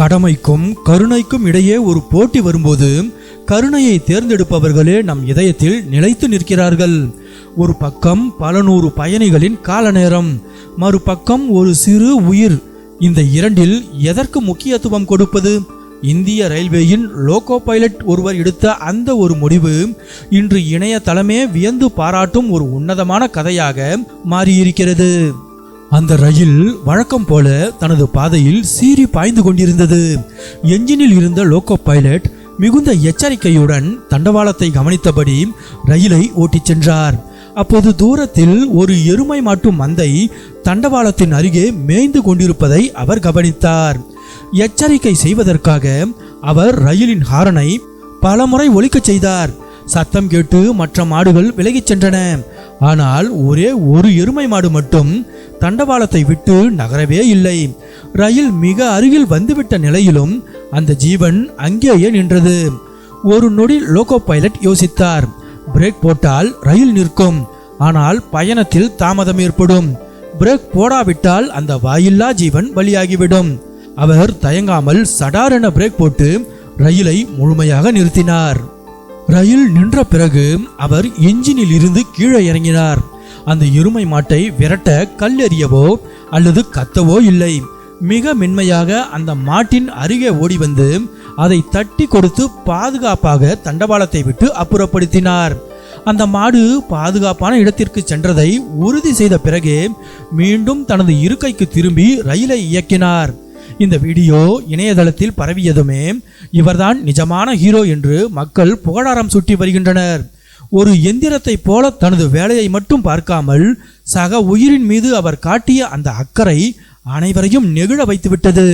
கடமைக்கும் கருணைக்கும் இடையே ஒரு போட்டி வரும்போது கருணையை தேர்ந்தெடுப்பவர்களே நம் இதயத்தில் நிலைத்து நிற்கிறார்கள். ஒரு பக்கம் பல நூறு பயணிகளின் கால நேரம், மறுபக்கம் ஒரு சிறு உயிர். இந்த இரண்டில் எதற்கு முக்கியத்துவம் கொடுப்பது? இந்திய ரயில்வேயின் லோகோ பைலட் ஒருவர் எடுத்த அந்த ஒரு முடிவு இன்று இணையதளமே வியந்து பாராட்டும் ஒரு உன்னதமான கதையாக மாறியிருக்கிறது. அந்த ரயில் வழக்கம் போல தனது பாதையில் சீறி பாய்ந்து கொண்டிருந்தது. என்ஜினில் இருந்த லோகோ பைலட் மிகுந்த எச்சரிக்கையுடன் தண்டவாளத்தை கவனித்தபடி ரயிலை ஓட்டிச் சென்றார். அப்போது தூரத்தில் ஒரு எருமை மாட்டு மந்தை தண்டவாளத்தின் அருகே மேய்ந்து கொண்டிருப்பதை அவர் கவனித்தார். எச்சரிக்கை செய்வதற்காக அவர் ரயிலின் ஹாரனை பலமுறை ஒலிக்கச் செய்தார். சத்தம் கேட்டு மற்ற மாடுகள் விலகிச் சென்றன. ஆனால் ஒரே ஒரு எருமை மாடு மட்டும் தண்டவாளத்தை விட்டு நகரவே இல்லை. ரயில் மிக அருகில் வந்துவிட்ட நிலையிலும் அந்த ஜீவன் அங்கேயே நின்றது. ஒரு நொடி லோகோ பைலட் யோசித்தார். பிரேக் போட்டால் ரயில் நிற்கும், ஆனால் பயணத்தில் தாமதம் ஏற்படும். பிரேக் போடாவிட்டால் அந்த வாயில்லா ஜீவன் பலியாகிவிடும். அவர் தயங்காமல் சடாரென பிரேக் போட்டு ரயிலை முழுமையாக நிறுத்தினார். ரயில் நின்ற பிறகு அவர் என்ஜினில் இருந்து கீழே இறங்கினார். அந்த எருமை மாட்டை விரட்ட கல் எறியவோ அல்லது கத்தவோ இல்லை. மிக மென்மையாக அந்த மாட்டின் அருகே ஓடி வந்து அதை தட்டி கொடுத்து பாதுகாப்பாக தண்டவாளத்தை விட்டு அப்புறப்படுத்தினார். அந்த மாடு பாதுகாப்பான இடத்திற்கு சென்றதை உறுதி செய்த பிறகே மீண்டும் தனது இருக்கைக்கு திரும்பி ரயிலை இயக்கினார். இந்த வீடியோ இணையதளத்தில் பரவியதுமே இவர்தான் நிஜமான ஹீரோ என்று மக்கள் புகழாரம் சூட்டி வருகின்றனர். ஒரு எந்திரத்தை போல தனது வேலையை மட்டும் பார்க்காமல் சக உயிரின் மீது அவர் காட்டிய அந்த அக்கறை அனைவரையும் நெகிழ வைத்துவிட்டது.